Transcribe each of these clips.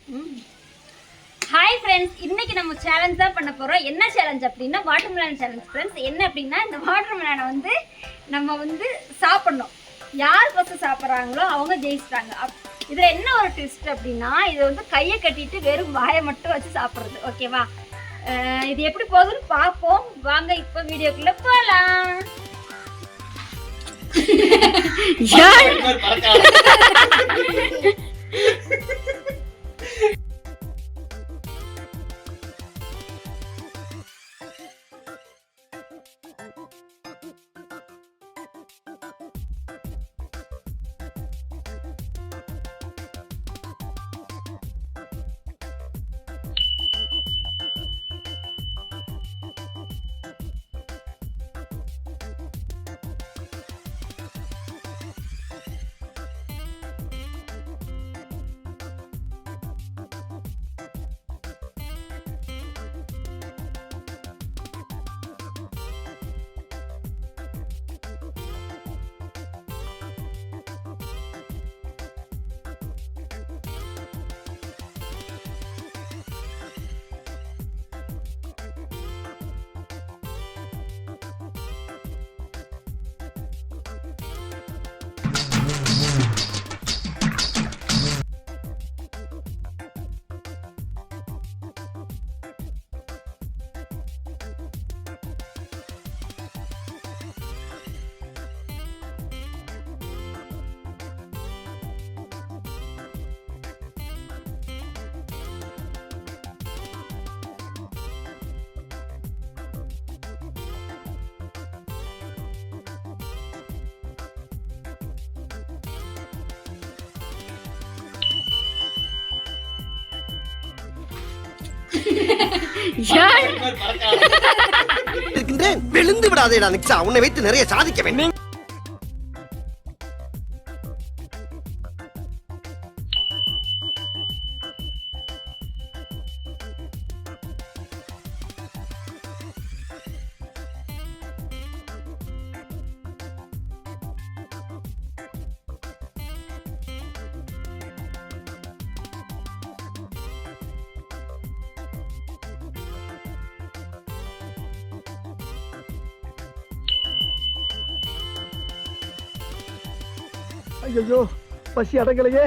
Hi friends, இன்னைக்கு நம்ம challenge தான் பண்ண போகிறோம். என்ன சேலஞ்ச் அப்படின்னா வாட்டர்மெலன் சேலஞ்ச் ஃப்ரெண்ட்ஸ். என்ன அப்படின்னா இந்த வாட்டர்மெலனை வந்து நம்ம வந்து சாப்பிடணும். யார் ஃபஸ்ட்டு சாப்பிட்றாங்களோ அவங்க ஜெயிச்சிட்டாங்க. இதில் என்ன ஒரு ட்விஸ்ட் அப்படின்னா இது வந்து கையை கட்டிட்டு வெறும் வாயை மட்டும் வச்சு சாப்பிட்றது. ஓகேவா? இது எப்படி போகுதுன்னு பார்ப்போம். வாங்க இப்போ வீடியோக்குள்ளே போகலாம். விழுந்து விடாதேடா நிக்ஷா, உன்னை வைத்து நிறைய சாதிக்க வேண்டும். ஐயோ, பசி அடங்கலையே.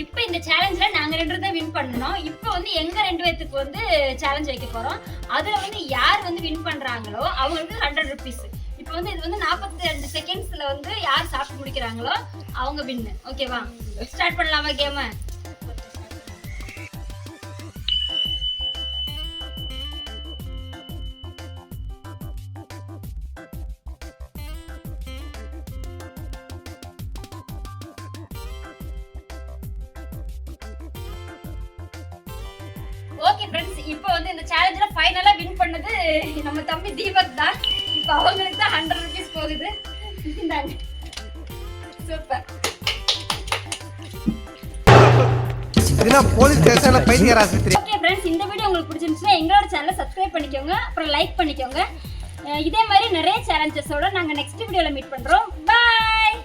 இப்போ இந்த சேலஞ்சில் நாங்கள் 2 தான் வின் பண்ணணும். இப்போ வந்து எங்க 2 பேத்துக்கு வந்து சேலஞ்ச் வைக்க போறோம். அதுல வந்து யார் வந்து வின் பண்றாங்களோ அவங்களுக்கு 100 rupees. இப்போ வந்து இது வந்து 42 செகண்ட்ஸ்ல வந்து யார் சாப்பிட்டு முடிக்கிறாங்களோ அவங்க வின். ஓகேவா? ஸ்டார்ட் பண்ணலாமா கேம? ஓகே ஃப்ரெண்ட்ஸ், இப்போ வந்து இந்த சேலஞ்சில் ஃபைனலா வின் பண்ணது நம்ம தம்பி தீபக் தான். இப்போ அவங்களுக்கு தான் 100 rupees போகுது. இந்தாங்க. சூப்பர். இதுனா போலீஸ் ஸ்டேஷன்ல பைத்தியர் ஆஸ்பத்திரி. ஓகே ஃப்ரெண்ட்ஸ், இந்த வீடியோ உங்களுக்கு பிடிச்சிருந்துச்சுன்னா எங்களோட சேனலை சப்ஸ்கிரைப் பண்ணிக்கோங்க, அப்புறம் லைக் பண்ணிக்கோங்க. இதே மாதிரி நிறைய சேலஞ்சஸோட நாங்கள் நெக்ஸ்ட் வீடியோவில் மீட் பண்ணுறோம். பாய்.